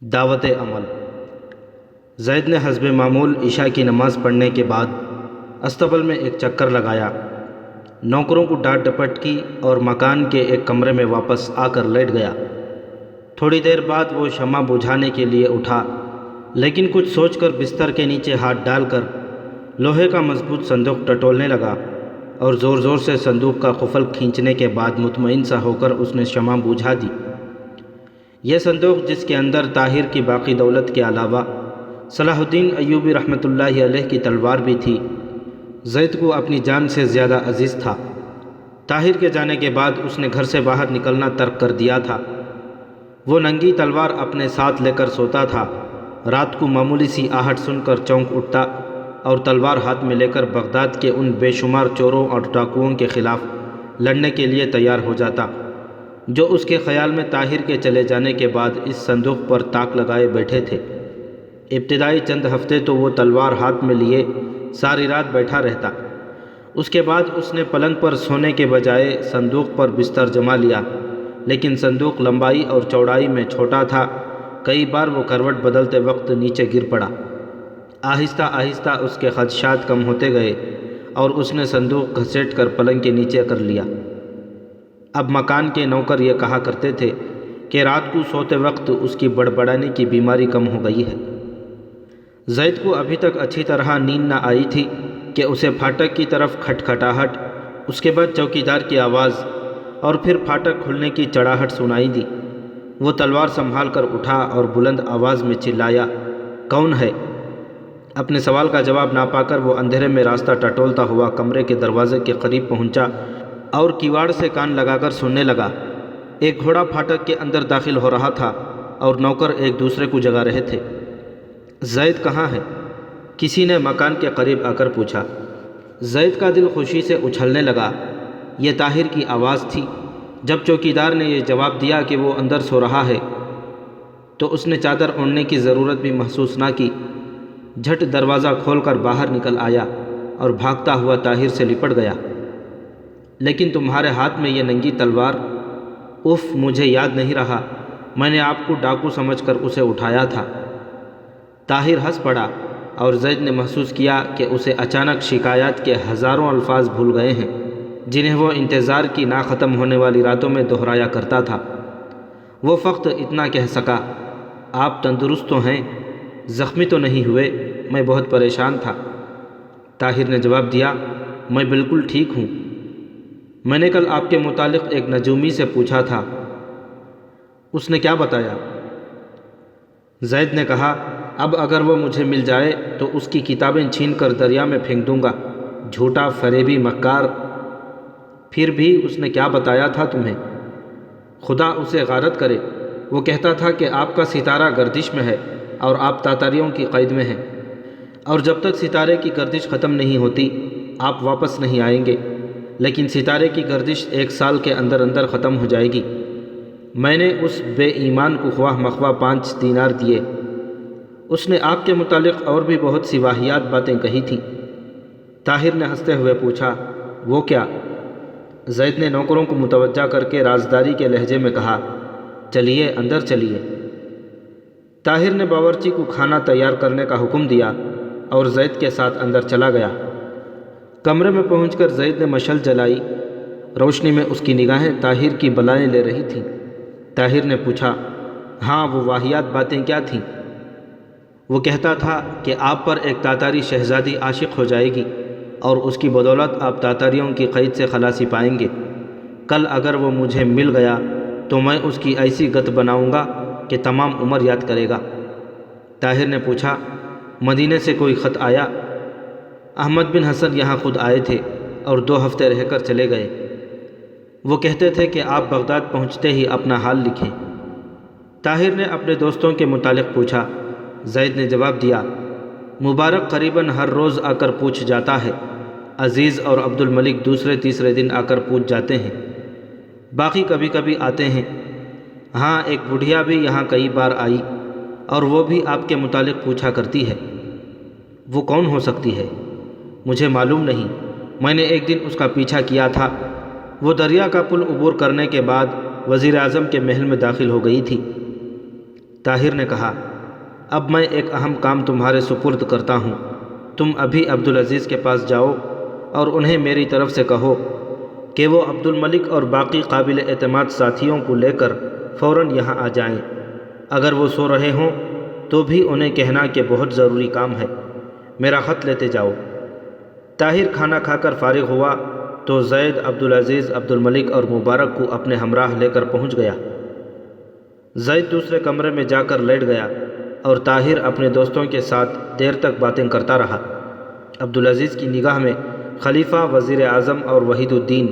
دعوت عمل۔ زید نے حسب معمول عشاء کی نماز پڑھنے کے بعد استبل میں ایک چکر لگایا، نوکروں کو ڈانٹ ڈپٹ کی اور مکان کے ایک کمرے میں واپس آ کر لیٹ گیا۔ تھوڑی دیر بعد وہ شمع بجھانے کے لیے اٹھا، لیکن کچھ سوچ کر بستر کے نیچے ہاتھ ڈال کر لوہے کا مضبوط صندوق ٹٹولنے لگا اور زور زور سے صندوق کا قفل کھینچنے کے بعد مطمئن سا ہو کر اس نے شمع بجھا دی۔ یہ صندوق، جس کے اندر طاہر کی باقی دولت کے علاوہ صلاح الدین ایوبی رحمۃ اللہ علیہ کی تلوار بھی تھی، زید کو اپنی جان سے زیادہ عزیز تھا۔ طاہر کے جانے کے بعد اس نے گھر سے باہر نکلنا ترک کر دیا تھا۔ وہ ننگی تلوار اپنے ساتھ لے کر سوتا تھا۔ رات کو معمولی سی آہٹ سن کر چونک اٹھتا اور تلوار ہاتھ میں لے کر بغداد کے ان بے شمار چوروں اور ڈاکوؤں کے خلاف لڑنے کے لیے تیار ہو جاتا، جو اس کے خیال میں طاہر کے چلے جانے کے بعد اس صندوق پر تاک لگائے بیٹھے تھے۔ ابتدائی چند ہفتے تو وہ تلوار ہاتھ میں لیے ساری رات بیٹھا رہتا۔ اس کے بعد اس نے پلنگ پر سونے کے بجائے صندوق پر بستر جما لیا، لیکن صندوق لمبائی اور چوڑائی میں چھوٹا تھا۔ کئی بار وہ کروٹ بدلتے وقت نیچے گر پڑا۔ آہستہ آہستہ اس کے خدشات کم ہوتے گئے اور اس نے صندوق گھسیٹ کر پلنگ کے نیچے کر لیا۔ اب مکان کے نوکر یہ کہا کرتے تھے کہ رات کو سوتے وقت اس کی بڑبڑانے کی بیماری کم ہو گئی ہے۔ زید کو ابھی تک اچھی طرح نیند نہ آئی تھی کہ اسے پھاٹک کی طرف کھٹکھٹاہٹ، اس کے بعد چوکیدار کی آواز اور پھر پھاٹک کھلنے کی چڑاہٹ سنائی دی۔ وہ تلوار سنبھال کر اٹھا اور بلند آواز میں چلایا، کون ہے؟ اپنے سوال کا جواب نہ پا کر وہ اندھیرے میں راستہ ٹٹولتا ہوا کمرے کے دروازے کے قریب پہنچا اور کیواڑ سے کان لگا کر سننے لگا۔ ایک گھوڑا پھاٹک کے اندر داخل ہو رہا تھا اور نوکر ایک دوسرے کو جگا رہے تھے۔ زید کہاں ہے؟ کسی نے مکان کے قریب آ کر پوچھا۔ زید کا دل خوشی سے اچھلنے لگا۔ یہ طاہر کی آواز تھی۔ جب چوکیدار نے یہ جواب دیا کہ وہ اندر سو رہا ہے تو اس نے چادر اوڑھنے کی ضرورت بھی محسوس نہ کی۔ جھٹ دروازہ کھول کر باہر نکل آیا اور بھاگتا ہوا طاہر سے لپٹ گیا۔ لیکن تمہارے ہاتھ میں یہ ننگی تلوار؟ اف، مجھے یاد نہیں رہا، میں نے آپ کو ڈاکو سمجھ کر اسے اٹھایا تھا۔ طاہر ہنس پڑا اور زید نے محسوس کیا کہ اسے اچانک شکایات کے ہزاروں الفاظ بھول گئے ہیں جنہیں وہ انتظار کی نہ ختم ہونے والی راتوں میں دہرایا کرتا تھا۔ وہ فقط اتنا کہہ سکا، آپ تندرست تو ہیں؟ زخمی تو نہیں ہوئے؟ میں بہت پریشان تھا۔ طاہر نے جواب دیا، میں بالکل ٹھیک ہوں۔ میں نے کل آپ کے متعلق ایک نجومی سے پوچھا تھا، اس نے کیا بتایا؟ زید نے کہا، اب اگر وہ مجھے مل جائے تو اس کی کتابیں چھین کر دریا میں پھینک دوں گا۔ جھوٹا، فریبی، مکار۔ پھر بھی اس نے کیا بتایا تھا تمہیں؟ خدا اسے غارت کرے، وہ کہتا تھا کہ آپ کا ستارہ گردش میں ہے اور آپ تاتاریوں کی قید میں ہیں، اور جب تک ستارے کی گردش ختم نہیں ہوتی آپ واپس نہیں آئیں گے، لیکن ستارے کی گردش 1 سال کے اندر اندر ختم ہو جائے گی۔ میں نے اس بے ایمان کو خواہ مخواہ 5 دینار دیے۔ اس نے آپ کے متعلق اور بھی بہت سی واہیات باتیں کہی تھیں۔ طاہر نے ہنستے ہوئے پوچھا، وہ کیا؟ زید نے نوکروں کو متوجہ کر کے رازداری کے لہجے میں کہا، چلیے اندر چلیے۔ طاہر نے باورچی کو کھانا تیار کرنے کا حکم دیا اور زید کے ساتھ اندر چلا گیا۔ کمرے میں پہنچ کر زید نے مشعل جلائی۔ روشنی میں اس کی نگاہیں طاہر کی بلائیں لے رہی تھیں۔ طاہر نے پوچھا، ہاں، وہ واہیات باتیں کیا تھیں؟ وہ کہتا تھا کہ آپ پر ایک تاتاری شہزادی عاشق ہو جائے گی اور اس کی بدولت آپ تاتاریوں کی قید سے خلاصی پائیں گے۔ کل اگر وہ مجھے مل گیا تو میں اس کی ایسی گت بناؤں گا کہ تمام عمر یاد کرے گا۔ طاہر نے پوچھا، مدینے سے کوئی خط آیا؟ احمد بن حسن یہاں خود آئے تھے اور 2 ہفتے رہ کر چلے گئے۔ وہ کہتے تھے کہ آپ بغداد پہنچتے ہی اپنا حال لکھیں۔ طاہر نے اپنے دوستوں کے متعلق پوچھا۔ زید نے جواب دیا، مبارک قریباً ہر روز آ کر پوچھ جاتا ہے، عزیز اور عبد الملک دوسرے تیسرے دن آ کر پوچھ جاتے ہیں، باقی کبھی کبھی آتے ہیں۔ ہاں، ایک بڑھیا بھی یہاں کئی بار آئی اور وہ بھی آپ کے متعلق پوچھا کرتی ہے۔ وہ کون ہو سکتی ہے؟ مجھے معلوم نہیں، میں نے ایک دن اس کا پیچھا کیا تھا۔ وہ دریا کا پل عبور کرنے کے بعد وزیر اعظم کے محل میں داخل ہو گئی تھی۔ طاہر نے کہا، اب میں ایک اہم کام تمہارے سپرد کرتا ہوں۔ تم ابھی عبدالعزیز کے پاس جاؤ اور انہیں میری طرف سے کہو کہ وہ عبدالملک اور باقی قابل اعتماد ساتھیوں کو لے کر فوراً یہاں آ جائیں۔ اگر وہ سو رہے ہوں تو بھی انہیں کہنا کہ بہت ضروری کام ہے، میرا خط لیتے جاؤ۔ طاہر کھانا کھا کر فارغ ہوا تو زید عبدالعزیز، عبدالملک اور مبارک کو اپنے ہمراہ لے کر پہنچ گیا۔ زید دوسرے کمرے میں جا کر لیٹ گیا اور طاہر اپنے دوستوں کے ساتھ دیر تک باتیں کرتا رہا۔ عبدالعزیز کی نگاہ میں خلیفہ، وزیر اعظم اور وحید الدین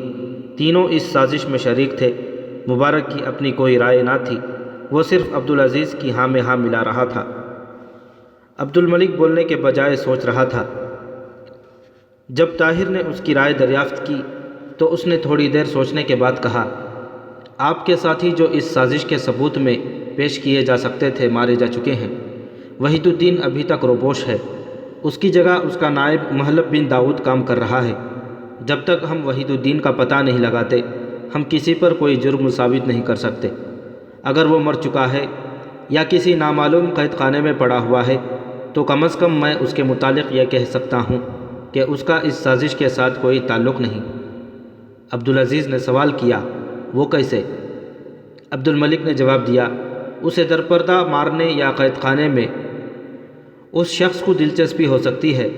تینوں اس سازش میں شریک تھے۔ مبارک کی اپنی کوئی رائے نہ تھی، وہ صرف عبدالعزیز کی ہاں میں ہاں ملا رہا تھا۔ عبدالملک بولنے کے بجائے سوچ رہا تھا۔ جب طاہر نے اس کی رائے دریافت کی تو اس نے تھوڑی دیر سوچنے کے بعد کہا، آپ کے ساتھی جو اس سازش کے ثبوت میں پیش کیے جا سکتے تھے مارے جا چکے ہیں۔ وحید الدین ابھی تک روپوش ہے، اس کی جگہ اس کا نائب محلب بن داؤد کام کر رہا ہے۔ جب تک ہم وحید الدین کا پتہ نہیں لگاتے ہم کسی پر کوئی جرم ثابت نہیں کر سکتے۔ اگر وہ مر چکا ہے یا کسی نامعلوم قید خانے میں پڑا ہوا ہے تو کم از کم میں اس کے متعلق یہ کہہ سکتا ہوں کہ اس کا اس سازش کے ساتھ کوئی تعلق نہیں۔ عبدالعزیز نے سوال کیا، وہ کیسے؟ عبدالملک نے جواب دیا، اسے درپردہ مارنے یا قید خانے میں اس شخص کو دلچسپی ہو سکتی ہے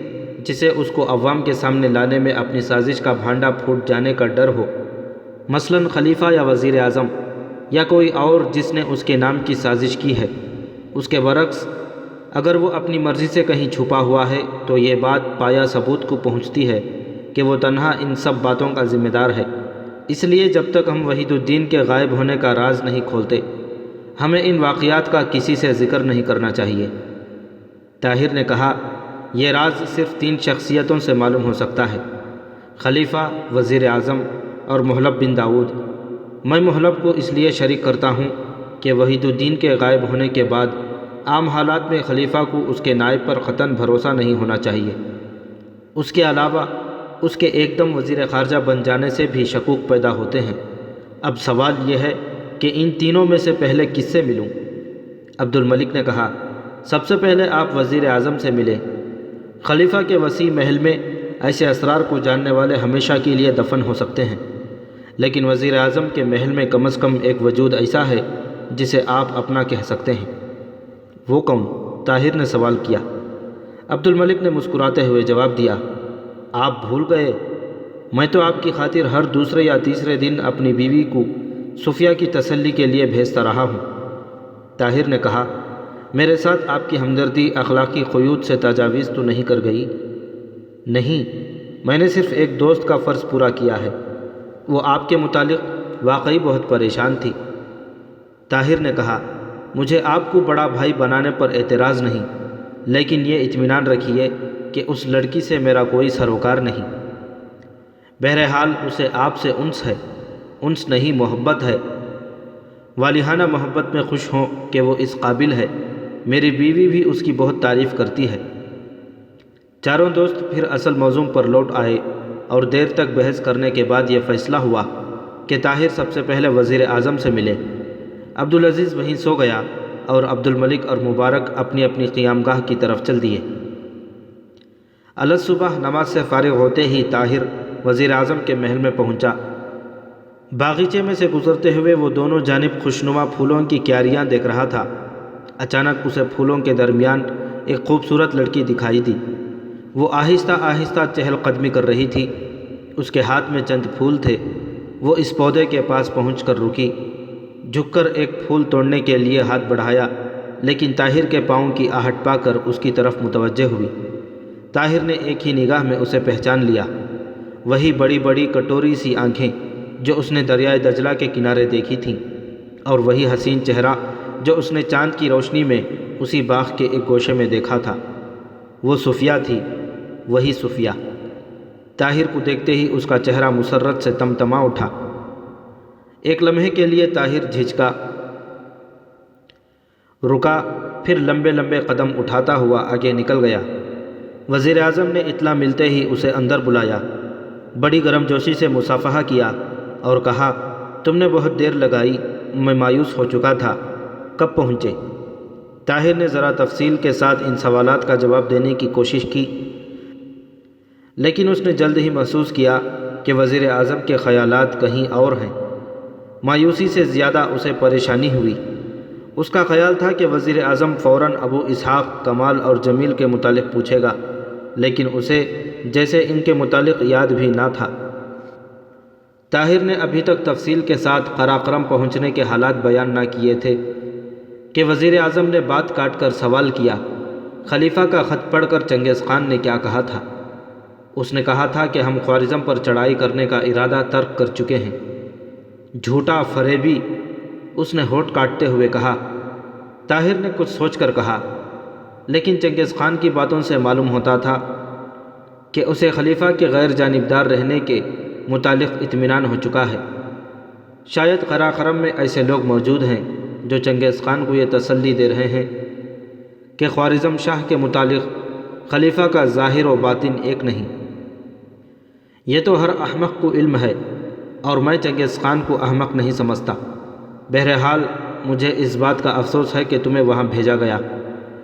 جسے اس کو عوام کے سامنے لانے میں اپنی سازش کا بھانڈا پھوٹ جانے کا ڈر ہو، مثلاً خلیفہ یا وزیر اعظم یا کوئی اور جس نے اس کے نام کی سازش کی ہے۔ اس کے برعکس اگر وہ اپنی مرضی سے کہیں چھپا ہوا ہے تو یہ بات پایا ثبوت کو پہنچتی ہے کہ وہ تنہا ان سب باتوں کا ذمہ دار ہے۔ اس لیے جب تک ہم وحید الدین کے غائب ہونے کا راز نہیں کھولتے ہمیں ان واقعات کا کسی سے ذکر نہیں کرنا چاہیے۔ طاہر نے کہا، یہ راز صرف 3 شخصیتوں سے معلوم ہو سکتا ہے، خلیفہ، وزیر اعظم اور محلب بن داؤد۔ میں محلب کو اس لیے شریک کرتا ہوں کہ وحید الدین کے غائب ہونے کے بعد عام حالات میں خلیفہ کو اس کے نائب پر قطعاً بھروسہ نہیں ہونا چاہیے۔ اس کے علاوہ اس کے ایک دم وزیر خارجہ بن جانے سے بھی شکوک پیدا ہوتے ہیں۔ اب سوال یہ ہے کہ ان تینوں میں سے پہلے کس سے ملوں؟ عبدالملک نے کہا، سب سے پہلے آپ وزیر اعظم سے ملیں۔ خلیفہ کے وسیع محل میں ایسے اسرار کو جاننے والے ہمیشہ کے لیے دفن ہو سکتے ہیں، لیکن وزیر اعظم کے محل میں کم از کم ایک وجود ایسا ہے جسے آپ اپنا کہہ سکتے ہیں۔ وہ کون؟ طاہر نے سوال کیا۔ عبدالملک نے مسکراتے ہوئے جواب دیا، آپ بھول گئے، میں تو آپ کی خاطر ہر دوسرے یا تیسرے دن اپنی بیوی کو صفیہ کی تسلی کے لیے بھیجتا رہا ہوں۔ طاہر نے کہا، میرے ساتھ آپ کی ہمدردی اخلاقی قیود سے تجاوز تو نہیں کر گئی؟ نہیں، میں نے صرف ایک دوست کا فرض پورا کیا ہے، وہ آپ کے متعلق واقعی بہت پریشان تھی۔ طاہر نے کہا، مجھے آپ کو بڑا بھائی بنانے پر اعتراض نہیں، لیکن یہ اطمینان رکھیے کہ اس لڑکی سے میرا کوئی سروکار نہیں۔ بہرحال اسے آپ سے انس ہے، انس نہیں محبت ہے۔ والہانہ محبت میں خوش ہوں کہ وہ اس قابل ہے۔ میری بیوی بھی اس کی بہت تعریف کرتی ہے۔ چاروں دوست پھر اصل موضوع پر لوٹ آئے اور دیر تک بحث کرنے کے بعد یہ فیصلہ ہوا کہ طاہر سب سے پہلے وزیر اعظم سے ملے۔ عبدالعزیز وہیں سو گیا اور عبدالملک اور مبارک اپنی اپنی قیام گاہ کی طرف چل دیے۔ الصبح نماز سے فارغ ہوتے ہی طاہر وزیر اعظم کے محل میں پہنچا۔ باغیچے میں سے گزرتے ہوئے وہ دونوں جانب خوشنما پھولوں کی کیاریاں دیکھ رہا تھا۔ اچانک اسے پھولوں کے درمیان ایک خوبصورت لڑکی دکھائی دی۔ وہ آہستہ آہستہ چہل قدمی کر رہی تھی، اس کے ہاتھ میں چند پھول تھے۔ وہ اس پودے کے پاس پہنچ کر رکی، جھک کر ایک پھول توڑنے کے لیے ہاتھ بڑھایا، لیکن طاہر کے پاؤں کی آہٹ پا کر اس کی طرف متوجہ ہوئی۔ طاہر نے ایک ہی نگاہ میں اسے پہچان لیا، وہی بڑی بڑی کٹوری سی آنکھیں جو اس نے دریائے دجلہ کے کنارے دیکھی تھیں، اور وہی حسین چہرہ جو اس نے چاند کی روشنی میں اسی باغ کے ایک گوشے میں دیکھا تھا۔ وہ صفیہ تھی، وہی صفیہ۔ طاہر کو دیکھتے ہی اس کا چہرہ مسرت سے تمتما اٹھا۔ ایک لمحے کے لیے طاہر جھجکا، رکا، پھر لمبے لمبے قدم اٹھاتا ہوا آگے نکل گیا۔ وزیر اعظم نے اطلاع ملتے ہی اسے اندر بلایا، بڑی گرم جوشی سے مصافحہ کیا اور کہا، تم نے بہت دیر لگائی، میں مایوس ہو چکا تھا، کب پہنچے؟ طاہر نے ذرا تفصیل کے ساتھ ان سوالات کا جواب دینے کی کوشش کی، لیکن اس نے جلد ہی محسوس کیا کہ وزیر اعظم کے خیالات کہیں اور ہیں۔ مایوسی سے زیادہ اسے پریشانی ہوئی۔ اس کا خیال تھا کہ وزیر اعظم فوراً ابو اسحاق، کمال اور جمیل کے متعلق پوچھے گا، لیکن اسے جیسے ان کے متعلق یاد بھی نہ تھا۔ طاہر نے ابھی تک تفصیل کے ساتھ قراقرم پہنچنے کے حالات بیان نہ کیے تھے کہ وزیر اعظم نے بات کاٹ کر سوال کیا، خلیفہ کا خط پڑھ کر چنگیز خان نے کیا کہا تھا؟ اس نے کہا تھا کہ ہم خوارزم پر چڑھائی کرنے کا ارادہ ترک کر چکے ہیں۔ جھوٹا فریبی، اس نے ہونٹ کاٹتے ہوئے کہا۔ طاہر نے کچھ سوچ کر کہا، لیکن چنگیز خان کی باتوں سے معلوم ہوتا تھا کہ اسے خلیفہ کے غیر جانبدار رہنے کے متعلق اطمینان ہو چکا ہے۔ شاید قراقرم میں ایسے لوگ موجود ہیں جو چنگیز خان کو یہ تسلی دے رہے ہیں کہ خوارزم شاہ کے متعلق خلیفہ کا ظاہر و باطن ایک نہیں۔ یہ تو ہر احمق کو علم ہے، اور میں چنگیز خان کو احمق نہیں سمجھتا۔ بہرحال مجھے اس بات کا افسوس ہے کہ تمہیں وہاں بھیجا گیا۔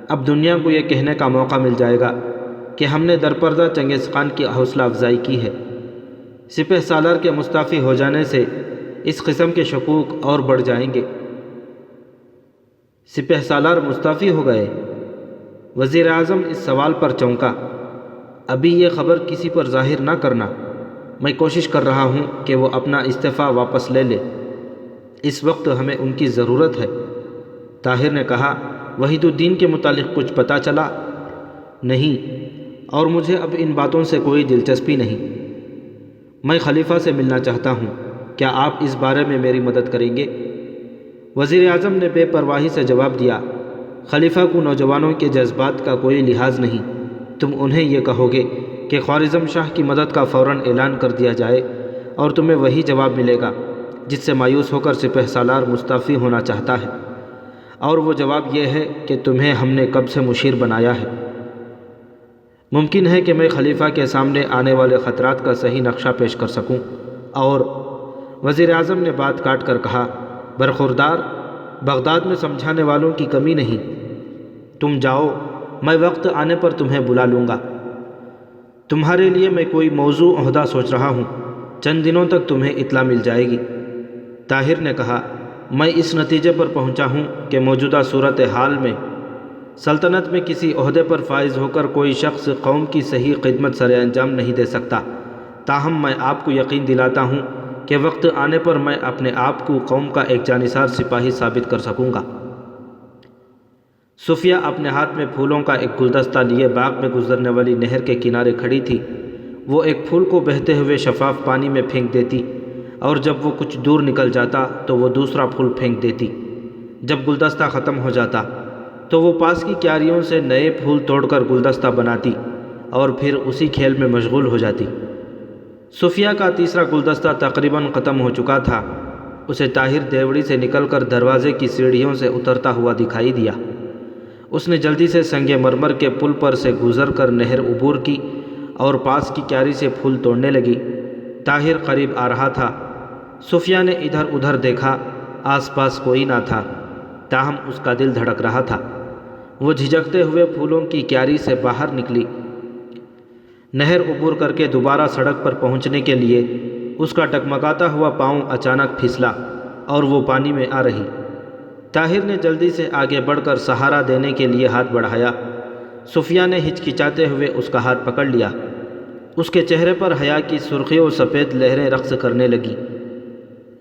اب دنیا کو یہ کہنے کا موقع مل جائے گا کہ ہم نے درپردہ چنگیز خان کی حوصلہ افزائی کی ہے۔ سپہ سالار کے مستعفی ہو جانے سے اس قسم کے شکوک اور بڑھ جائیں گے۔ سپہ سالار مستعفی ہو گئے؟ وزیر اعظم اس سوال پر چونکا۔ ابھی یہ خبر کسی پر ظاہر نہ کرنا، میں کوشش کر رہا ہوں کہ وہ اپنا استعفیٰ واپس لے لے، اس وقت ہمیں ان کی ضرورت ہے۔ طاہر نے کہا، وحید الدین کے متعلق کچھ پتہ چلا؟ نہیں، اور مجھے اب ان باتوں سے کوئی دلچسپی نہیں۔ میں خلیفہ سے ملنا چاہتا ہوں، کیا آپ اس بارے میں میری مدد کریں گے؟ وزیر اعظم نے بے پرواہی سے جواب دیا، خلیفہ کو نوجوانوں کے جذبات کا کوئی لحاظ نہیں۔ تم انہیں یہ کہو گے کہ خوارزم شاہ کی مدد کا فوراً اعلان کر دیا جائے، اور تمہیں وہی جواب ملے گا جس سے مایوس ہو کر سپہ سالار مستعفی ہونا چاہتا ہے، اور وہ جواب یہ ہے کہ تمہیں ہم نے کب سے مشیر بنایا ہے۔ ممکن ہے کہ میں خلیفہ کے سامنے آنے والے خطرات کا صحیح نقشہ پیش کر سکوں، اور وزیر اعظم نے بات کاٹ کر کہا، برخوردار، بغداد میں سمجھانے والوں کی کمی نہیں۔ تم جاؤ، میں وقت آنے پر تمہیں بلا لوں گا۔ تمہارے لیے میں کوئی موضوع عہدہ سوچ رہا ہوں، چند دنوں تک تمہیں اطلاع مل جائے گی۔ طاہر نے کہا، میں اس نتیجے پر پہنچا ہوں کہ موجودہ صورتحال میں سلطنت میں کسی عہدے پر فائز ہو کر کوئی شخص قوم کی صحیح خدمت سر انجام نہیں دے سکتا۔ تاہم میں آپ کو یقین دلاتا ہوں کہ وقت آنے پر میں اپنے آپ کو قوم کا ایک جانثار سپاہی ثابت کر سکوں گا۔ صفیہ اپنے ہاتھ میں پھولوں کا ایک گلدستہ لیے باغ میں گزرنے والی نہر کے کنارے کھڑی تھی۔ وہ ایک پھول کو بہتے ہوئے شفاف پانی میں پھینک دیتی، اور جب وہ کچھ دور نکل جاتا تو وہ دوسرا پھول پھینک دیتی۔ جب گلدستہ ختم ہو جاتا تو وہ پاس کی کیاریوں سے نئے پھول توڑ کر گلدستہ بناتی، اور پھر اسی کھیل میں مشغول ہو جاتی۔ صفیہ کا تیسرا گلدستہ تقریباً ختم ہو چکا تھا۔ اسے طاہر دیوڑی سے نکل کر دروازے کی سیڑھیوں سے اترتا ہوا دکھائی دیا۔ اس نے جلدی سے سنگ مرمر کے پل پر سے گزر کر نہر عبور کی اور پاس کی کیاری سے پھول توڑنے لگی۔ طاہر قریب آ رہا تھا۔ صفیہ نے ادھر ادھر دیکھا، آس پاس کوئی نہ تھا، تاہم اس کا دل دھڑک رہا تھا۔ وہ جھجکتے ہوئے پھولوں کی کیاری سے باہر نکلی۔ نہر عبور کر کے دوبارہ سڑک پر پہنچنے کے لیے اس کا ٹکمکاتا ہوا پاؤں اچانک پھسلا اور وہ پانی میں آ رہی۔ طاہر نے جلدی سے آگے بڑھ کر سہارا دینے کے لیے ہاتھ بڑھایا۔ صفیہ نے ہچکچاتے ہوئے اس کا ہاتھ پکڑ لیا۔ اس کے چہرے پر حیا کی سرخی و سفید لہریں رقص کرنے لگیں۔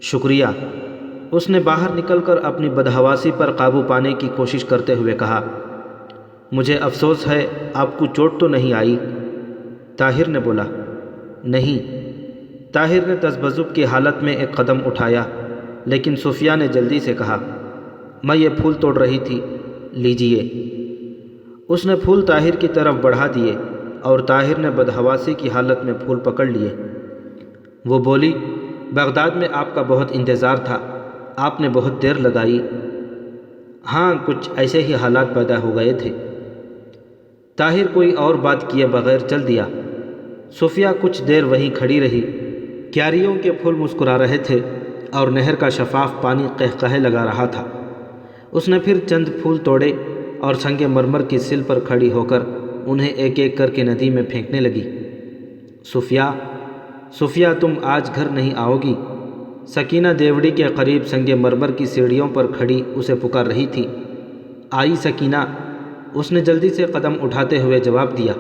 شکریہ، اس نے باہر نکل کر اپنی بدحواسی پر قابو پانے کی کوشش کرتے ہوئے کہا۔ مجھے افسوس ہے، آپ کو چوٹ تو نہیں آئی؟ طاہر نے بولا۔ نہیں۔ طاہر نے تذبذب کی حالت میں ایک قدم اٹھایا، لیکن صفیہ نے جلدی سے کہا، میں یہ پھول توڑ رہی تھی، لیجئے۔ اس نے پھول طاہر کی طرف بڑھا دیے، اور طاہر نے بدحواسی کی حالت میں پھول پکڑ لیے۔ وہ بولی، بغداد میں آپ کا بہت انتظار تھا، آپ نے بہت دیر لگائی۔ ہاں، کچھ ایسے ہی حالات پیدا ہو گئے تھے۔ طاہر کوئی اور بات کیے بغیر چل دیا۔ صفیہ کچھ دیر وہیں کھڑی رہی۔ کیاریوں کے پھول مسکرا رہے تھے اور نہر کا شفاف پانی قہقہے لگا رہا تھا۔ اس نے پھر چند پھول توڑے اور سنگ مرمر کی سل پر کھڑی ہو کر انہیں ایک ایک کر کے ندی میں پھینکنے لگی۔ صفیہ تم آج گھر نہیں آؤ گی؟ سکینہ دیوڑی کے قریب سنگ مرمر کی سیڑھیوں پر کھڑی اسے پکار رہی تھی۔ آئی سکینہ، اس نے جلدی سے قدم اٹھاتے ہوئے جواب دیا۔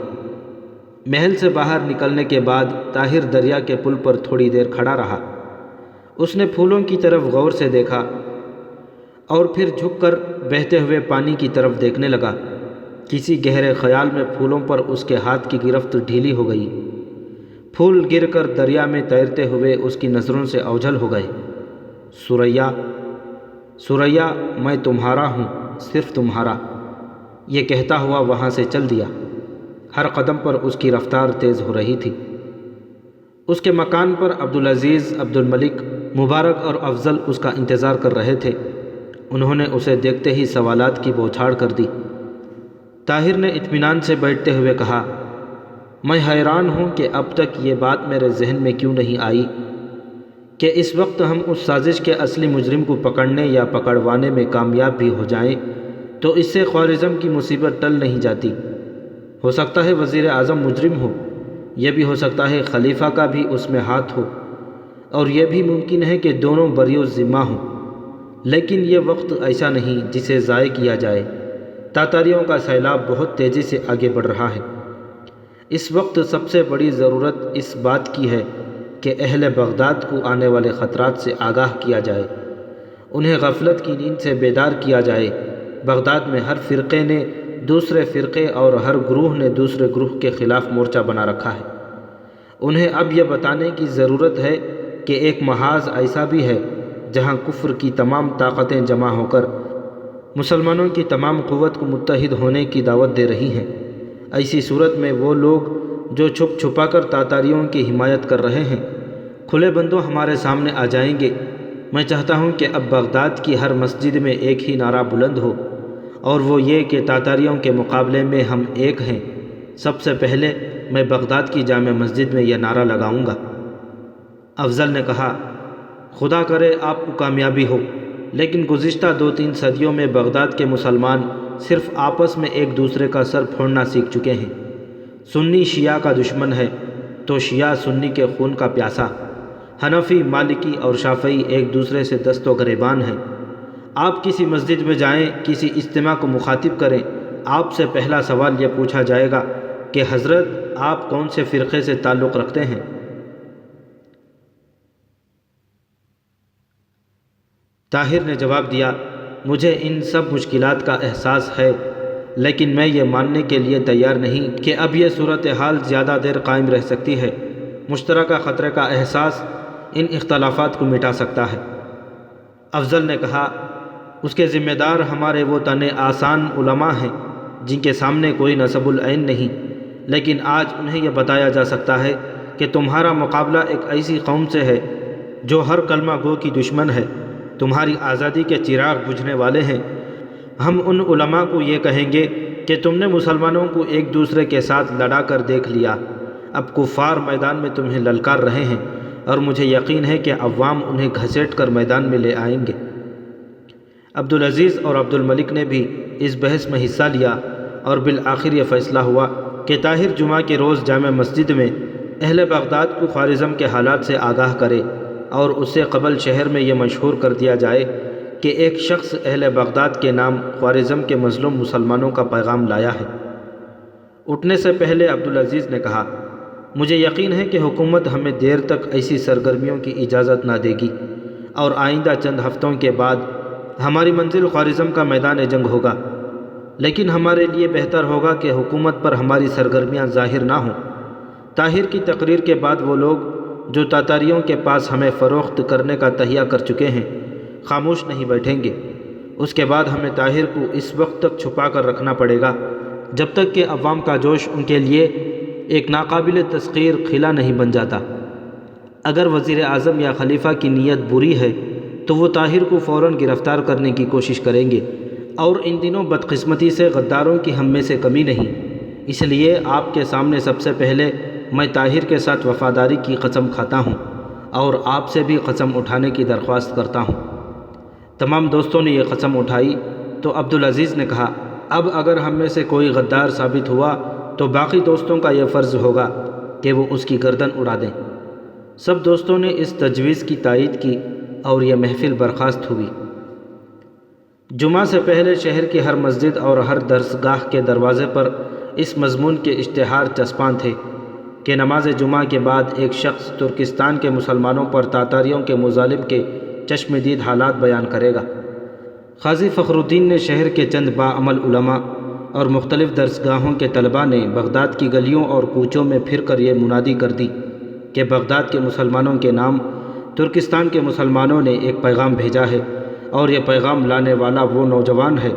محل سے باہر نکلنے کے بعد طاہر دریا کے پل پر تھوڑی دیر کھڑا رہا۔ اس نے پھولوں کی طرف غور سے دیکھا اور پھر جھک کر بہتے ہوئے پانی کی طرف دیکھنے لگا۔ کسی گہرے خیال میں پھولوں پر اس کے ہاتھ کی گرفت ڈھیلی ہو گئی۔ پھول گر کر دریا میں تیرتے ہوئے اس کی نظروں سے اوجھل ہو گئے۔ سوریا، میں تمہارا ہوں، صرف تمہارا، یہ کہتا ہوا وہاں سے چل دیا۔ ہر قدم پر اس کی رفتار تیز ہو رہی تھی۔ اس کے مکان پر عبدالعزیز، عبدالملک، مبارک اور افضل اس کا انتظار کر رہے تھے۔ انہوں نے اسے دیکھتے ہی سوالات کی بوچھاڑ کر دی۔ طاہر نے اطمینان سے بیٹھتے ہوئے کہا، میں حیران ہوں کہ اب تک یہ بات میرے ذہن میں کیوں نہیں آئی کہ اس وقت ہم اس سازش کے اصلی مجرم کو پکڑنے یا پکڑوانے میں کامیاب بھی ہو جائیں تو اس سے خوارزم کی مصیبت ٹل نہیں جاتی۔ ہو سکتا ہے وزیر اعظم مجرم ہو، یہ بھی ہو سکتا ہے خلیفہ کا بھی اس میں ہاتھ ہو، اور یہ بھی ممکن ہے کہ دونوں بری الذمہ ہوں۔ لیکن یہ وقت ایسا نہیں جسے ضائع کیا جائے۔ تاتاریوں کا سیلاب بہت تیزی سے آگے بڑھ رہا ہے۔ اس وقت سب سے بڑی ضرورت اس بات کی ہے کہ اہل بغداد کو آنے والے خطرات سے آگاہ کیا جائے، انہیں غفلت کی نیند سے بیدار کیا جائے۔ بغداد میں ہر فرقے نے دوسرے فرقے اور ہر گروہ نے دوسرے گروہ کے خلاف مورچہ بنا رکھا ہے۔ انہیں اب یہ بتانے کی ضرورت ہے کہ ایک محاذ ایسا بھی ہے جہاں کفر کی تمام طاقتیں جمع ہو کر مسلمانوں کی تمام قوت کو متحد ہونے کی دعوت دے رہی ہیں۔ ایسی صورت میں وہ لوگ جو چھپ چھپا کر تاتاریوں کی حمایت کر رہے ہیں کھلے بندوں ہمارے سامنے آ جائیں گے۔ میں چاہتا ہوں کہ اب بغداد کی ہر مسجد میں ایک ہی نعرہ بلند ہو، اور وہ یہ کہ تاتاریوں کے مقابلے میں ہم ایک ہیں۔ سب سے پہلے میں بغداد کی جامع مسجد میں یہ نعرہ لگاؤں گا۔ افضل نے کہا، خدا کرے آپ کو کامیابی ہو، لیکن گزشتہ 2-3 صدیوں میں بغداد کے مسلمان صرف آپس میں ایک دوسرے کا سر پھوڑنا سیکھ چکے ہیں۔ سنی شیعہ کا دشمن ہے تو شیعہ سنی کے خون کا پیاسا۔ حنفی، مالکی اور شافعی ایک دوسرے سے دست و گریبان ہیں۔ آپ کسی مسجد میں جائیں، کسی اجتماع کو مخاطب کریں، آپ سے پہلا سوال یہ پوچھا جائے گا کہ حضرت آپ کون سے فرقے سے تعلق رکھتے ہیں؟ طاہر نے جواب دیا، مجھے ان سب مشکلات کا احساس ہے، لیکن میں یہ ماننے کے لیے تیار نہیں کہ اب یہ صورتحال زیادہ دیر قائم رہ سکتی ہے۔ مشترکہ خطرے کا احساس ان اختلافات کو مٹا سکتا ہے۔ افضل نے کہا، اس کے ذمہ دار ہمارے وہ تن آسان علماء ہیں جن کے سامنے کوئی نصب العین نہیں، لیکن آج انہیں یہ بتایا جا سکتا ہے کہ تمہارا مقابلہ ایک ایسی قوم سے ہے جو ہر کلمہ گو کی دشمن ہے، تمہاری آزادی کے چراغ بجھنے والے ہیں۔ ہم ان علماء کو یہ کہیں گے کہ تم نے مسلمانوں کو ایک دوسرے کے ساتھ لڑا کر دیکھ لیا، اب کفار میدان میں تمہیں للکار رہے ہیں، اور مجھے یقین ہے کہ عوام انہیں گھسیٹ کر میدان میں لے آئیں گے۔ عبدالعزیز اور عبدالملک نے بھی اس بحث میں حصہ لیا، اور بالآخر یہ فیصلہ ہوا کہ طاہر جمعہ کے روز جامع مسجد میں اہل بغداد کو خوارزم کے حالات سے آگاہ کرے، اور اس سے قبل شہر میں یہ مشہور کر دیا جائے کہ ایک شخص اہل بغداد کے نام خوارزم کے مظلوم مسلمانوں کا پیغام لایا ہے۔ اٹھنے سے پہلے عبدالعزیز نے کہا، مجھے یقین ہے کہ حکومت ہمیں دیر تک ایسی سرگرمیوں کی اجازت نہ دے گی، اور آئندہ چند ہفتوں کے بعد ہماری منزل خوارزم کا میدان جنگ ہوگا، لیکن ہمارے لیے بہتر ہوگا کہ حکومت پر ہماری سرگرمیاں ظاہر نہ ہوں۔ طاہر کی تقریر کے بعد وہ لوگ جو تاتاریوں کے پاس ہمیں فروخت کرنے کا تہیہ کر چکے ہیں خاموش نہیں بیٹھیں گے۔ اس کے بعد ہمیں طاہر کو اس وقت تک چھپا کر رکھنا پڑے گا جب تک کہ عوام کا جوش ان کے لیے ایک ناقابل تسخیر قلعہ نہیں بن جاتا۔ اگر وزیر اعظم یا خلیفہ کی نیت بری ہے تو وہ طاہر کو فوراً گرفتار کرنے کی کوشش کریں گے، اور ان دنوں بدقسمتی سے غداروں کی ہم میں سے کمی نہیں۔ اس لیے آپ کے سامنے سب سے پہلے میں طاہر کے ساتھ وفاداری کی قسم کھاتا ہوں، اور آپ سے بھی قسم اٹھانے کی درخواست کرتا ہوں۔ تمام دوستوں نے یہ قسم اٹھائی تو عبدالعزیز نے کہا، اب اگر ہم میں سے کوئی غدار ثابت ہوا تو باقی دوستوں کا یہ فرض ہوگا کہ وہ اس کی گردن اڑا دیں۔ سب دوستوں نے اس تجویز کی تائید کی اور یہ محفل برخاست ہوئی۔ جمعہ سے پہلے شہر کی ہر مسجد اور ہر درسگاہ کے دروازے پر اس مضمون کے اشتہار چسپاں تھے کہ نماز جمعہ کے بعد ایک شخص ترکستان کے مسلمانوں پر تاتاریوں کے مظالم کے چشم دید حالات بیان کرے گا۔ قاضی فخر الدین نے شہر کے چند باعمل علماء اور مختلف درسگاہوں کے طلباء نے بغداد کی گلیوں اور کوچوں میں پھر کر یہ منادی کر دی کہ بغداد کے مسلمانوں کے نام ترکستان کے مسلمانوں نے ایک پیغام بھیجا ہے، اور یہ پیغام لانے والا وہ نوجوان ہے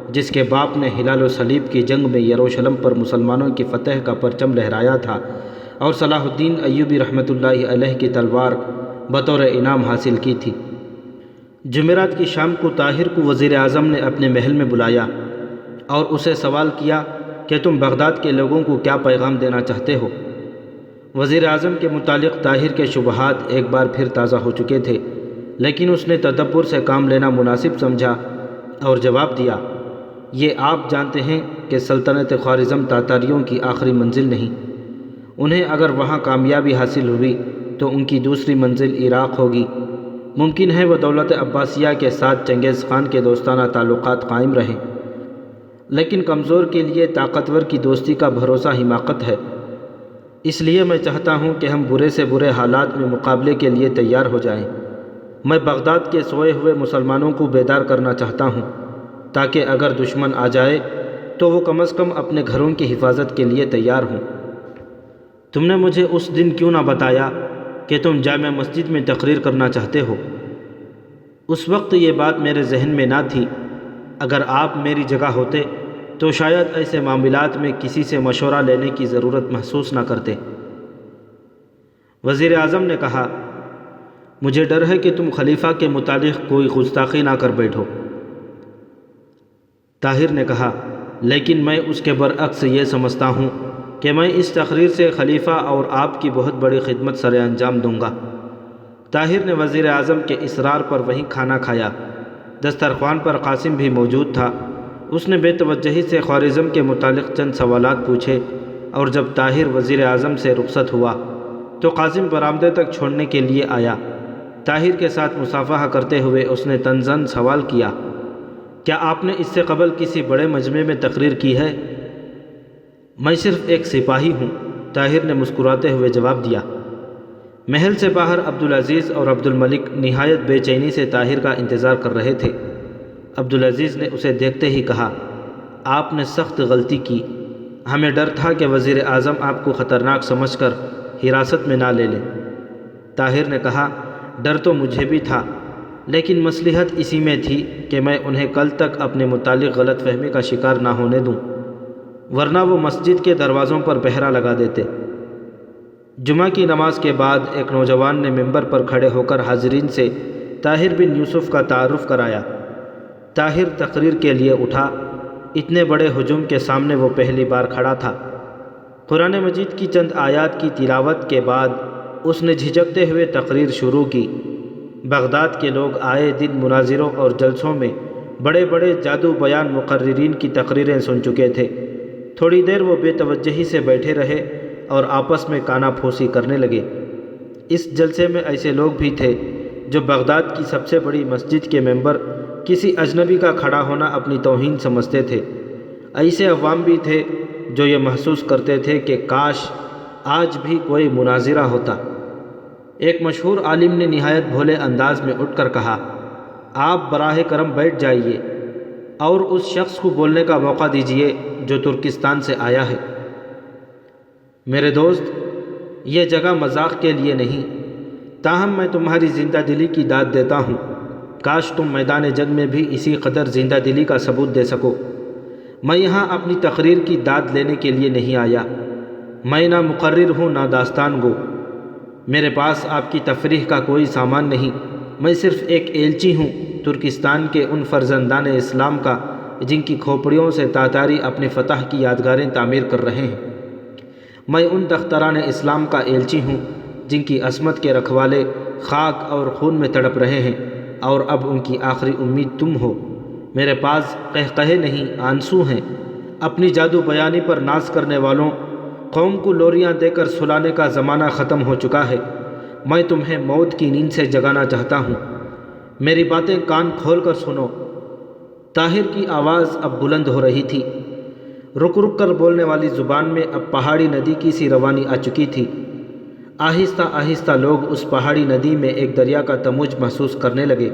جس کے باپ نے ہلال و صلیب کی جنگ میں یروشلم پر مسلمانوں کی فتح کا پرچم لہرایا تھا اور صلاح الدین ایوبی رحمۃ اللہ علیہ کی تلوار بطور انعام حاصل کی تھی۔ جمعرات کی شام کو طاہر کو وزیر اعظم نے اپنے محل میں بلایا اور اسے سوال کیا کہ تم بغداد کے لوگوں کو کیا پیغام دینا چاہتے ہو؟ وزیر اعظم کے متعلق طاہر کے شبہات ایک بار پھر تازہ ہو چکے تھے، لیکن اس نے تدبر سے کام لینا مناسب سمجھا اور جواب دیا، یہ آپ جانتے ہیں کہ سلطنت خوارزم تاتاریوں کی آخری منزل نہیں۔ انہیں اگر وہاں کامیابی حاصل ہوئی تو ان کی دوسری منزل عراق ہوگی۔ ممکن ہے وہ دولت عباسیہ کے ساتھ چنگیز خان کے دوستانہ تعلقات قائم رہیں، لیکن کمزور کے لیے طاقتور کی دوستی کا بھروسہ حماقت ہے۔ اس لیے میں چاہتا ہوں کہ ہم برے سے برے حالات میں مقابلے کے لیے تیار ہو جائیں۔ میں بغداد کے سوئے ہوئے مسلمانوں کو بیدار کرنا چاہتا ہوں تاکہ اگر دشمن آ جائے تو وہ کم از کم اپنے گھروں کی حفاظت کے لیے تیار ہوں۔ تم نے مجھے اس دن کیوں نہ بتایا کہ تم جامع مسجد میں تقریر کرنا چاہتے ہو؟ اس وقت یہ بات میرے ذہن میں نہ تھی۔ اگر آپ میری جگہ ہوتے تو شاید ایسے معاملات میں کسی سے مشورہ لینے کی ضرورت محسوس نہ کرتے۔ وزیر اعظم نے کہا، مجھے ڈر ہے کہ تم خلیفہ کے متعلق کوئی گستاخی نہ کر بیٹھو۔ طاہر نے کہا، لیکن میں اس کے برعکس یہ سمجھتا ہوں کہ میں اس تقریر سے خلیفہ اور آپ کی بہت بڑی خدمت سر انجام دوں گا۔ طاہر نے وزیر اعظم کے اصرار پر وہیں کھانا کھایا۔ دسترخوان پر قاسم بھی موجود تھا۔ اس نے بے توجہی سے خوارزم کے متعلق چند سوالات پوچھے، اور جب طاہر وزیر اعظم سے رخصت ہوا تو قاسم برآمدے تک چھوڑنے کے لیے آیا۔ طاہر کے ساتھ مصافحہ کرتے ہوئے اس نے طنزاً سوال کیا، کیا آپ نے اس سے قبل کسی بڑے مجمع میں تقریر کی ہے؟ میں صرف ایک سپاہی ہوں، طاہر نے مسکراتے ہوئے جواب دیا۔ محل سے باہر عبدالعزیز اور عبدالملک نہایت بے چینی سے طاہر کا انتظار کر رہے تھے۔ عبدالعزیز نے اسے دیکھتے ہی کہا، آپ نے سخت غلطی کی، ہمیں ڈر تھا کہ وزیر اعظم آپ کو خطرناک سمجھ کر حراست میں نہ لے لیں۔ طاہر نے کہا، ڈر تو مجھے بھی تھا، لیکن مصلحت اسی میں تھی کہ میں انہیں کل تک اپنے متعلق غلط فہمی کا شکار نہ ہونے دوں، ورنہ وہ مسجد کے دروازوں پر پہرا لگا دیتے۔ جمعہ کی نماز کے بعد ایک نوجوان نے ممبر پر کھڑے ہو کر حاضرین سے طاہر بن یوسف کا تعارف کرایا۔ طاہر تقریر کے لیے اٹھا۔ اتنے بڑے ہجوم کے سامنے وہ پہلی بار کھڑا تھا۔ قرآن مجید کی چند آیات کی تلاوت کے بعد اس نے جھجکتے ہوئے تقریر شروع کی۔ بغداد کے لوگ آئے دن مناظروں اور جلسوں میں بڑے بڑے جادو بیان مقررین کی تقریریں سن چکے تھے۔ تھوڑی دیر وہ بے توجہی سے بیٹھے رہے اور آپس میں کانا پھوسی کرنے لگے۔ اس جلسے میں ایسے لوگ بھی تھے جو بغداد کی سب سے بڑی مسجد کے ممبر کسی اجنبی کا کھڑا ہونا اپنی توہین سمجھتے تھے۔ ایسے عوام بھی تھے جو یہ محسوس کرتے تھے کہ کاش آج بھی کوئی مناظرہ ہوتا۔ ایک مشہور عالم نے نہایت بھولے انداز میں اٹھ کر کہا، آپ براہ کرم بیٹھ جائیے اور اس شخص کو بولنے کا موقع دیجیے جو ترکستان سے آیا ہے۔ میرے دوست، یہ جگہ مذاق کے لیے نہیں، تاہم میں تمہاری زندہ دلی کی داد دیتا ہوں۔ کاش تم میدان جنگ میں بھی اسی قدر زندہ دلی کا ثبوت دے سکو۔ میں یہاں اپنی تقریر کی داد لینے کے لیے نہیں آیا۔ میں نہ مقرر ہوں نہ داستان گو۔ میرے پاس آپ کی تفریح کا کوئی سامان نہیں۔ میں صرف ایک ایلچی ہوں ترکستان کے ان فرزندان اسلام کا جن کی کھوپڑیوں سے تاتاری اپنی فتح کی یادگاریں تعمیر کر رہے ہیں۔ میں ان دختران اسلام کا ایلچی ہوں جن کی عصمت کے رکھوالے خاک اور خون میں تڑپ رہے ہیں، اور اب ان کی آخری امید تم ہو۔ میرے پاس قہقہے نہیں آنسو ہیں۔ اپنی جادو بیانی پر ناز کرنے والوں، قوم کو لوریاں دے کر سلانے کا زمانہ ختم ہو چکا ہے۔ میں تمہیں موت کی نیند سے جگانا چاہتا ہوں۔ میری باتیں کان کھول کر سنو۔ طاہر کی آواز اب بلند ہو رہی تھی۔ رک رک کر بولنے والی زبان میں اب پہاڑی ندی کی سی روانی آ چکی تھی۔ آہستہ آہستہ لوگ اس پہاڑی ندی میں ایک دریا کا تموج محسوس کرنے لگے۔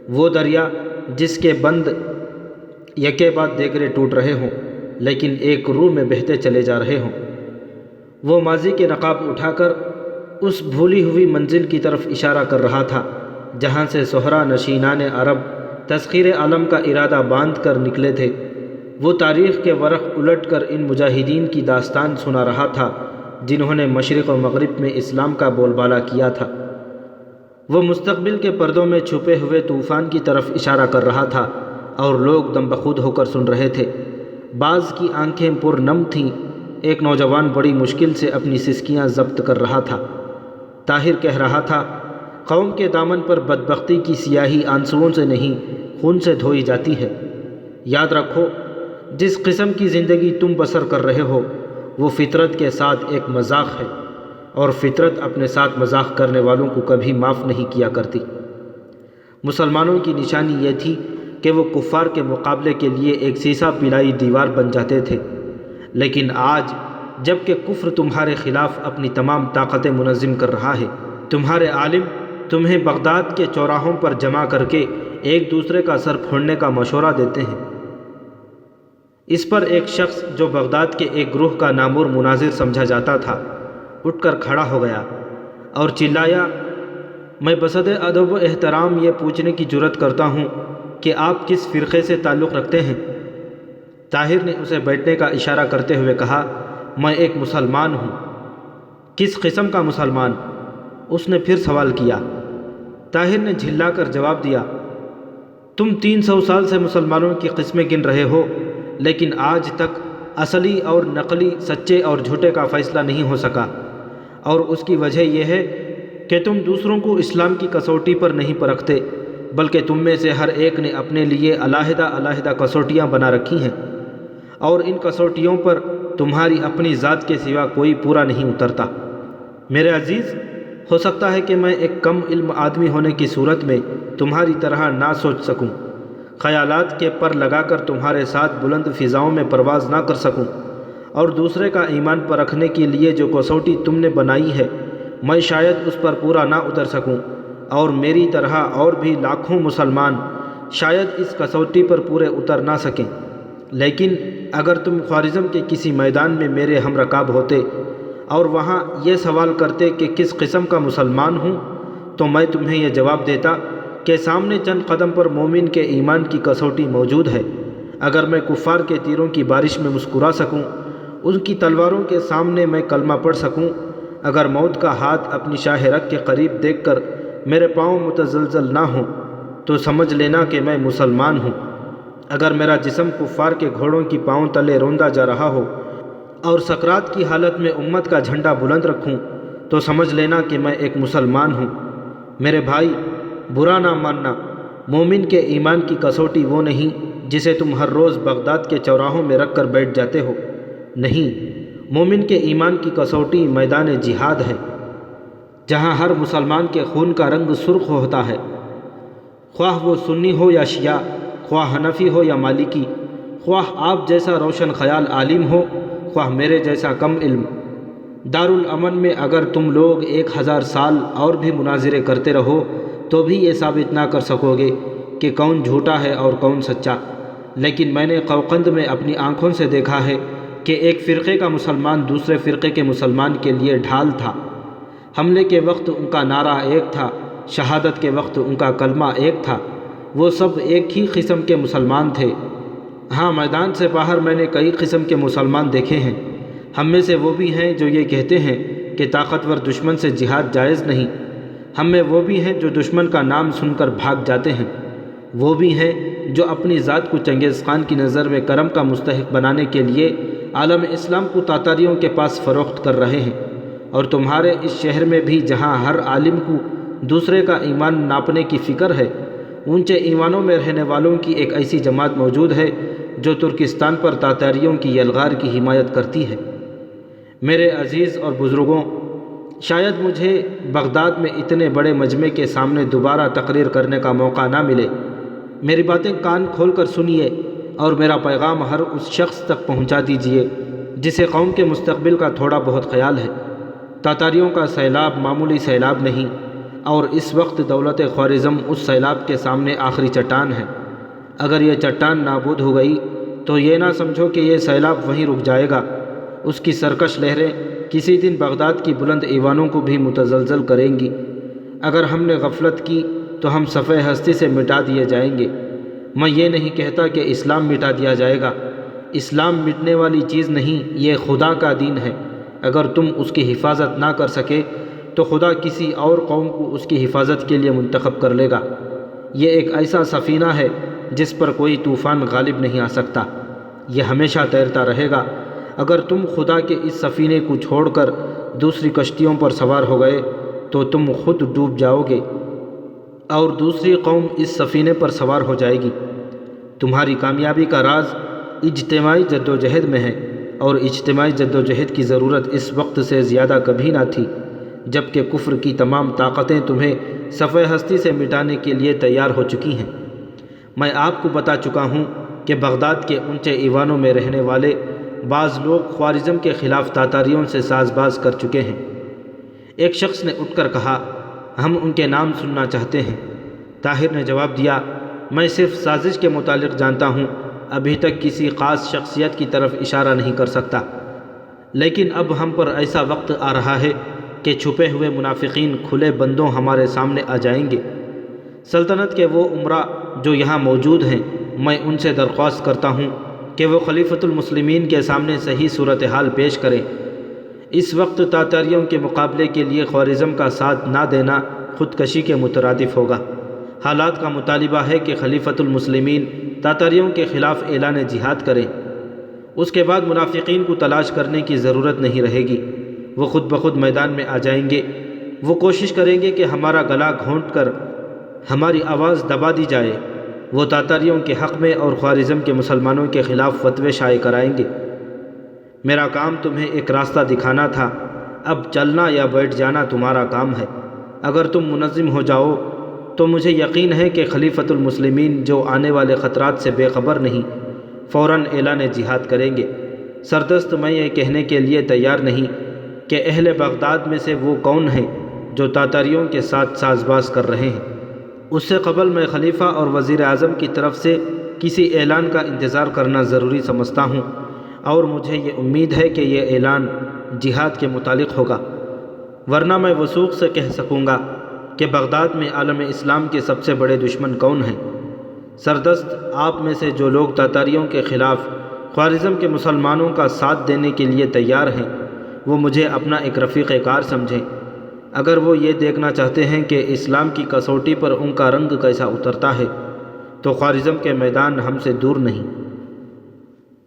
وہ دریا جس کے بند یکے بعد دیگرے ٹوٹ رہے ہوں لیکن ایک روح میں بہتے چلے جا رہے ہوں۔ وہ ماضی کے نقاب اٹھا کر اس بھولی ہوئی منزل کی طرف اشارہ کر رہا تھا جہاں سے صحرا نشینان عرب تسخیر عالم کا ارادہ باندھ کر نکلے تھے۔ وہ تاریخ کے ورق الٹ کر ان مجاہدین کی داستان سنا رہا تھا جنہوں نے مشرق و مغرب میں اسلام کا بول بالا کیا تھا۔ وہ مستقبل کے پردوں میں چھپے ہوئے طوفان کی طرف اشارہ کر رہا تھا اور لوگ دم بخود ہو کر سن رہے تھے۔ بعض کی آنکھیں پر نم تھیں۔ ایک نوجوان بڑی مشکل سے اپنی سسکیاں ضبط کر رہا تھا۔ طاہر کہہ رہا تھا، قوم کے دامن پر بدبختی کی سیاہی آنسوؤں سے نہیں خون سے دھوئی جاتی ہے۔ یاد رکھو، جس قسم کی زندگی تم بسر کر رہے ہو وہ فطرت کے ساتھ ایک مذاق ہے، اور فطرت اپنے ساتھ مذاق کرنے والوں کو کبھی معاف نہیں کیا کرتی۔ مسلمانوں کی نشانی یہ تھی کہ وہ کفار کے مقابلے کے لیے ایک سیسا پلائی دیوار بن جاتے تھے، لیکن آج جب کہ کفر تمہارے خلاف اپنی تمام طاقتیں منظم کر رہا ہے، تمہارے عالم تمہیں بغداد کے چوراہوں پر جمع کر کے ایک دوسرے کا سر پھوڑنے کا مشورہ دیتے ہیں۔ اس پر ایک شخص جو بغداد کے ایک گروہ کا نامور مناظر سمجھا جاتا تھا اٹھ کر کھڑا ہو گیا اور چلایا، میں بصد ادب و احترام یہ پوچھنے کی جرات کرتا ہوں کہ آپ کس فرقے سے تعلق رکھتے ہیں؟ طاہر نے اسے بیٹھنے کا اشارہ کرتے ہوئے کہا، میں ایک مسلمان ہوں۔ کس قسم کا مسلمان؟ اس نے پھر سوال کیا۔ طاہر نے جھلا کر جواب دیا، تم 300 سال سے مسلمانوں کی قسمیں گن رہے ہو لیکن آج تک اصلی اور نقلی، سچے اور جھوٹے کا فیصلہ نہیں ہو سکا، اور اس کی وجہ یہ ہے کہ تم دوسروں کو اسلام کی کسوٹی پر نہیں پرکھتے، بلکہ تم میں سے ہر ایک نے اپنے لیے علیحدہ علیحدہ کسوٹیاں بنا رکھی ہیں، اور ان کسوٹیوں پر تمہاری اپنی ذات کے سوا کوئی پورا نہیں اترتا۔ میرے عزیز، ہو سکتا ہے کہ میں ایک کم علم آدمی ہونے کی صورت میں تمہاری طرح نہ سوچ سکوں، خیالات کے پر لگا کر تمہارے ساتھ بلند فضاؤں میں پرواز نہ کر سکوں، اور دوسرے کا ایمان پرکھنے کے لیے جو کسوٹی تم نے بنائی ہے میں شاید اس پر پورا نہ اتر سکوں، اور میری طرح اور بھی لاکھوں مسلمان شاید اس کسوٹی پر پورے اتر نہ سکیں۔ لیکن اگر تم خوارزم کے کسی میدان میں میرے ہم رکاب ہوتے اور وہاں یہ سوال کرتے کہ کس قسم کا مسلمان ہوں، تو میں تمہیں یہ جواب دیتا کہ سامنے چند قدم پر مومن کے ایمان کی کسوٹی موجود ہے۔ اگر میں کفار کے تیروں کی بارش میں مسکرا سکوں، ان کی تلواروں کے سامنے میں کلمہ پڑھ سکوں، اگر موت کا ہاتھ اپنی شاہ رگ کے قریب دیکھ کر میرے پاؤں متزلزل نہ ہوں، تو سمجھ لینا کہ میں مسلمان ہوں۔ اگر میرا جسم کفار کے گھوڑوں کی پاؤں تلے روندا جا رہا ہو اور سکرات کی حالت میں امت کا جھنڈا بلند رکھوں، تو سمجھ لینا کہ میں ایک مسلمان ہوں۔ میرے بھائی، برا نہ ماننا، مومن کے ایمان کی کسوٹی وہ نہیں جسے تم ہر روز بغداد کے چوراہوں میں رکھ کر بیٹھ جاتے ہو۔ نہیں، مومن کے ایمان کی کسوٹی میدان جہاد ہے، جہاں ہر مسلمان کے خون کا رنگ سرخ ہوتا ہے، خواہ وہ سنی ہو یا شیعہ، خواہ حنفی ہو یا مالکی، خواہ آپ جیسا روشن خیال عالم ہو، خواہ میرے جیسا کم علم۔ دارالامن میں اگر تم لوگ 1000 سال اور بھی مناظرے کرتے رہو تو بھی یہ ثابت نہ کر سکو گے کہ کون جھوٹا ہے اور کون سچا، لیکن میں نے قوقند میں اپنی آنکھوں سے دیکھا ہے کہ ایک فرقے کا مسلمان دوسرے فرقے کے مسلمان کے لیے ڈھال تھا۔ حملے کے وقت ان کا نعرہ ایک تھا، شہادت کے وقت ان کا کلمہ ایک تھا، وہ سب ایک ہی قسم کے مسلمان تھے۔ ہاں، میدان سے باہر میں نے کئی قسم کے مسلمان دیکھے ہیں۔ ہم میں سے وہ بھی ہیں جو یہ کہتے ہیں کہ طاقتور دشمن سے جہاد جائز نہیں، ہم میں وہ بھی ہیں جو دشمن کا نام سن کر بھاگ جاتے ہیں، وہ بھی ہیں جو اپنی ذات کو چنگیز خان کی نظر میں کرم کا مستحق بنانے کے لیے عالم اسلام کو تاتاریوں کے پاس فروخت کر رہے ہیں، اور تمہارے اس شہر میں بھی جہاں ہر عالم کو دوسرے کا ایمان ناپنے کی فکر ہے، اونچے ایوانوں میں رہنے والوں کی ایک ایسی جماعت موجود ہے جو ترکستان پر تاتاریوں کی یلغار کی حمایت کرتی ہے۔ میرے عزیز اور بزرگوں، شاید مجھے بغداد میں اتنے بڑے مجمع کے سامنے دوبارہ تقریر کرنے کا موقع نہ ملے۔ میری باتیں کان کھول کر سنیے اور میرا پیغام ہر اس شخص تک پہنچا دیجیے جسے قوم کے مستقبل کا تھوڑا بہت خیال ہے۔ تاتاریوں کا سیلاب معمولی سیلاب نہیں، اور اس وقت دولت خوارزم اس سیلاب کے سامنے آخری چٹان ہے۔ اگر یہ چٹان نابود ہو گئی تو یہ نہ سمجھو کہ یہ سیلاب وہیں رک جائے گا۔ اس کی سرکش لہریں کسی دن بغداد کی بلند ایوانوں کو بھی متزلزل کریں گی۔ اگر ہم نے غفلت کی تو ہم صفحہ ہستی سے مٹا دیے جائیں گے۔ میں یہ نہیں کہتا کہ اسلام مٹا دیا جائے گا۔ اسلام مٹنے والی چیز نہیں، یہ خدا کا دین ہے۔ اگر تم اس کی حفاظت نہ کر سکے تو خدا کسی اور قوم کو اس کی حفاظت کے لیے منتخب کر لے گا۔ یہ ایک ایسا سفینہ ہے جس پر کوئی طوفان غالب نہیں آ سکتا، یہ ہمیشہ تیرتا رہے گا۔ اگر تم خدا کے اس سفینے کو چھوڑ کر دوسری کشتیوں پر سوار ہو گئے تو تم خود ڈوب جاؤ گے اور دوسری قوم اس سفینے پر سوار ہو جائے گی۔ تمہاری کامیابی کا راز اجتماعی جدوجہد میں ہے، اور اجتماعی جدوجہد کی ضرورت اس وقت سے زیادہ کبھی نہ تھی جب کہ کفر کی تمام طاقتیں تمہیں صفحہ ہستی سے مٹانے کے لیے تیار ہو چکی ہیں۔ میں آپ کو بتا چکا ہوں کہ بغداد کے اونچے ایوانوں میں رہنے والے بعض لوگ خوارزم کے خلاف تاتاریوں سے ساز باز کر چکے ہیں۔ ایک شخص نے اٹھ کر کہا، ہم ان کے نام سننا چاہتے ہیں۔ طاہر نے جواب دیا، میں صرف سازش کے متعلق جانتا ہوں، ابھی تک کسی خاص شخصیت کی طرف اشارہ نہیں کر سکتا، لیکن اب ہم پر ایسا وقت آ رہا ہے کہ چھپے ہوئے منافقین کھلے بندوں ہمارے سامنے آ جائیں گے۔ سلطنت کے وہ امراء جو یہاں موجود ہیں، میں ان سے درخواست کرتا ہوں کہ وہ خلیفۃ المسلمین کے سامنے صحیح صورتحال پیش کریں۔ اس وقت تاتاریوں کے مقابلے کے لیے خوارزم کا ساتھ نہ دینا خودکشی کے مترادف ہوگا۔ حالات کا مطالبہ ہے کہ خلیفۃ المسلمین تاتاریوں کے خلاف اعلان جہاد کریں۔ اس کے بعد منافقین کو تلاش کرنے کی ضرورت نہیں رہے گی، وہ خود بخود میدان میں آ جائیں گے۔ وہ کوشش کریں گے کہ ہمارا گلا گھونٹ کر ہماری آواز دبا دی جائے۔ وہ تاتاریوں کے حق میں اور خوارزم کے مسلمانوں کے خلاف فتوے شائع کرائیں گے۔ میرا کام تمہیں ایک راستہ دکھانا تھا، اب چلنا یا بیٹھ جانا تمہارا کام ہے۔ اگر تم منظم ہو جاؤ تو مجھے یقین ہے کہ خلیفۃ المسلمین جو آنے والے خطرات سے بے خبر نہیں، فوراً اعلان جہاد کریں گے۔ سردست میں یہ کہنے کے لیے تیار نہیں کہ اہل بغداد میں سے وہ کون ہیں جو تاتاریوں کے ساتھ ساز باز کر رہے ہیں۔ اس سے قبل میں خلیفہ اور وزیر اعظم کی طرف سے کسی اعلان کا انتظار کرنا ضروری سمجھتا ہوں، اور مجھے یہ امید ہے کہ یہ اعلان جہاد کے متعلق ہوگا، ورنہ میں وثوق سے کہہ سکوں گا کہ بغداد میں عالم اسلام کے سب سے بڑے دشمن کون ہیں۔ سردست آپ میں سے جو لوگ تاتاریوں کے خلاف خوارزم کے مسلمانوں کا ساتھ دینے کے لیے تیار ہیں، وہ مجھے اپنا ایک رفیق کار سمجھیں۔ اگر وہ یہ دیکھنا چاہتے ہیں کہ اسلام کی کسوٹی پر ان کا رنگ کیسا اترتا ہے تو خوارزم کے میدان ہم سے دور نہیں۔